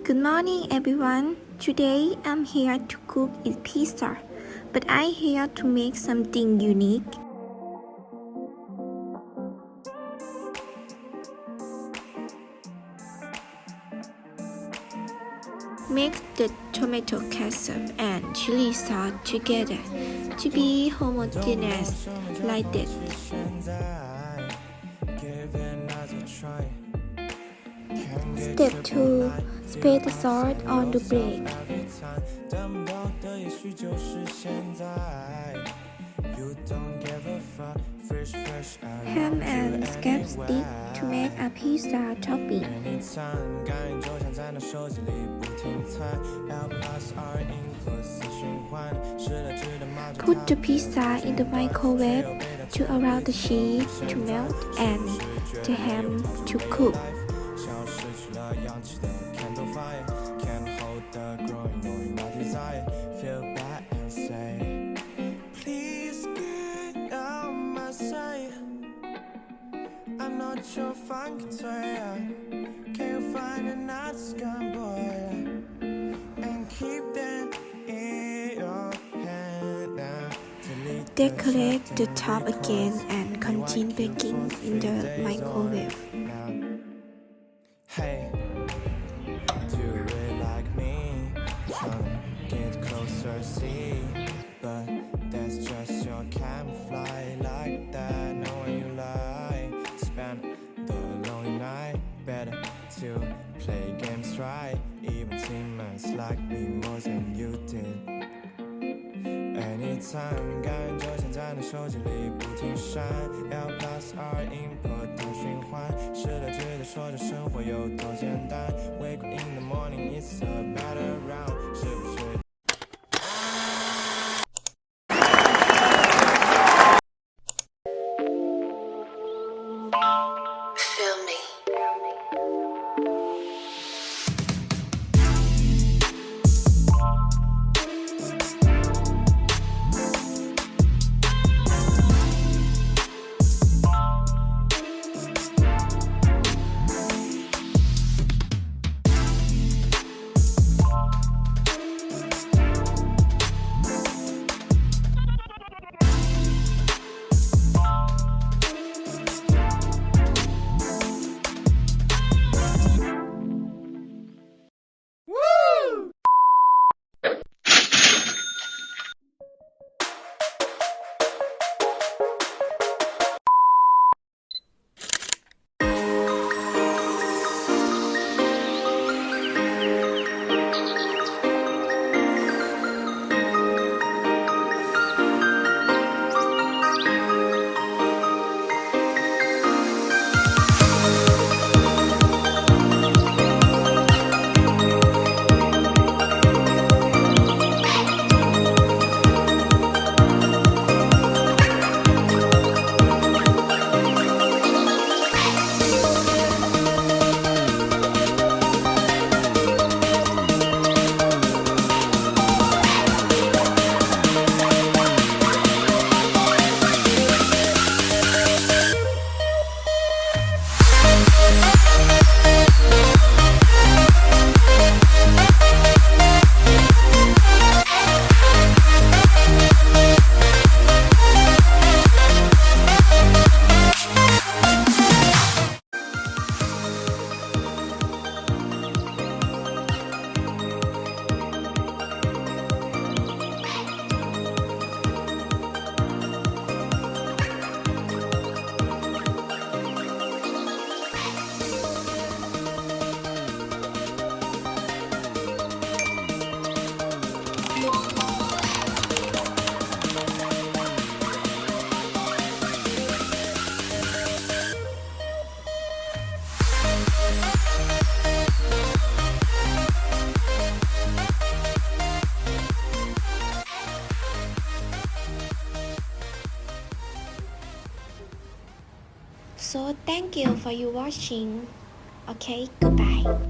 Good morning, everyone. Today I'm here to cook a pizza, but I'm here to make something unique. Mix the tomato ketchup and chili sauce together to be homogeneous like this. Step 2. Spread the sauce on the bread. Ham and scalp stick to make a pizza topping. Put the pizza in the microwave to allow the cheese to melt and the ham to cook. I'm not sure if I can sway. Can you find another scum boy and keep them in your hand now? Decorate the top again and continue baking in the microwave. Hey, do it like me, tryna get closer, see, but that's just your camouflage like that, knowing you lie. Spend the lonely night, better to play games right, even teammates like me more than you did. Anytime 感觉现在你手机里不停闪 L plus R input 的循环试了直的说着生活有多简单 Wake up in the morning it's a better round 是不是So thank you for you watching. Okay, goodbye.